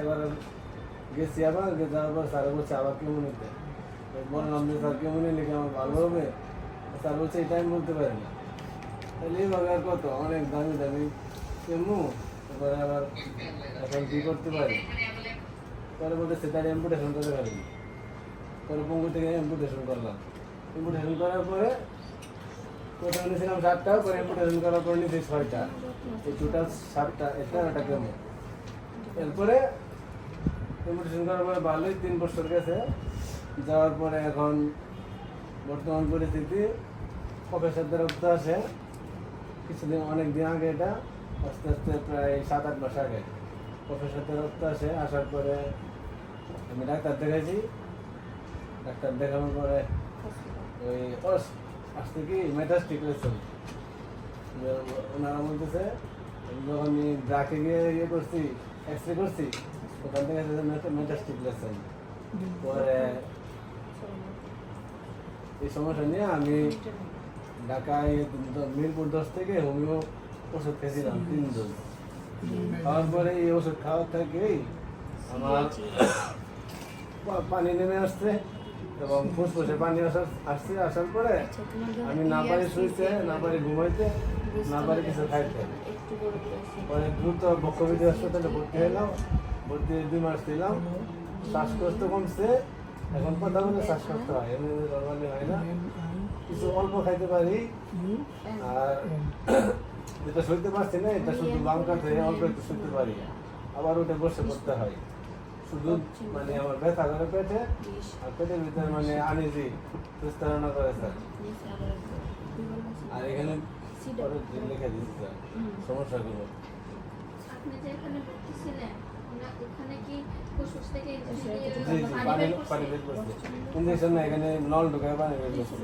এবার গেছি আবার যাওয়ার পর স্যার বলছে আবার কেমন নিতে বললাম যে স্যার কেমন নিলে কি আমার ভালো হবে? স্যার বলছে এটা আমি বলতে পারি না। তাহলে এইভাবে আর কত অনেক দামি দামি কেমু তারপরে আবার এখন কী করতে পারি পরে বলতে সেটার এম্পুটেশন করে ফেলি। পরে পঙ্গু থেকে এম্পুটেশন করলাম। এম্পুটেশন করার পরে প্রথমে নিয়েছিলাম 7টা, পরে এম্পুটেশন করার পরে নিয়েছি 6টা। এই টোটাল 7টা, এটা একটা কেমন। এরপরে এম্পুটেশন করার পরে ভালোই 3 বছর গেছে। যাওয়ার পরে এখন বর্তমান পরিস্থিতি প্রফেসরদের রক্ত আসে কিছুদিন, অনেক দিন আগে, এটা আস্তে আস্তে প্রায় 7-8 মাস আগে প্রফেসরদের রক্ত আসে। আসার পরে আমি ডাক্তার দেখাইছি। ডাক্তার দেখানোর পরে ওই আসতে কি মেটাস্টিক হয়েছে। ওনারা বলতেছে যখন আমি ব্রাকে গিয়ে ইয়ে করছি, এক্সরে করছি, ওখান থেকে মেটাস্টিক লেগেছে। পরে এই সমস্যা নিয়ে আমি ঢাকায় মিরপুর 10 থেকে হোমিও ওষুধ খেয়েছিলাম 3 ডোজ। খাওয়ার পরে এই ওষুধ খাওয়ার থেকেই আমার পানি নেমে আসছে এবং ফুসফুসে পানি আসছে। আসার পরে আমি না পারি শুইতে, না পারি ঘুমাইতে, না পারি কিছু খাইতে। পরে দ্রুত বক্ষবিধি হাসপাতালে ভর্তি হলাম। ভর্তি 2 মাস ছিলাম। শ্বাসকষ্ট কমছে। এখন কথা বলে শ্বাসকষ্ট হয়, এমনি নর্মালি হয় না। কিছু অল্প খাইতে পারি। আর যেটা শুইতে পারছি না, এটা শুধু বাম কাঁধে অল্প একটু শুইতে পারি, আবার উঠে বসে পড়তে হয়। শুধু মানে আমার ব্যথা করে পেটে, আর পেটের ভিতরে মানে আনিজি প্রস্তারণা করে স্যার। আর এখানে পরে লিখে দিচ্ছি স্যার সমস্যাগুলো। আপনি যে এখানে ভর্তি ছিলেন ওখানে কি ফুসফুস থেকে পানি বের করছে ইঞ্জেকশন না, এখানে নল ঢুকায় পানি বের করছে।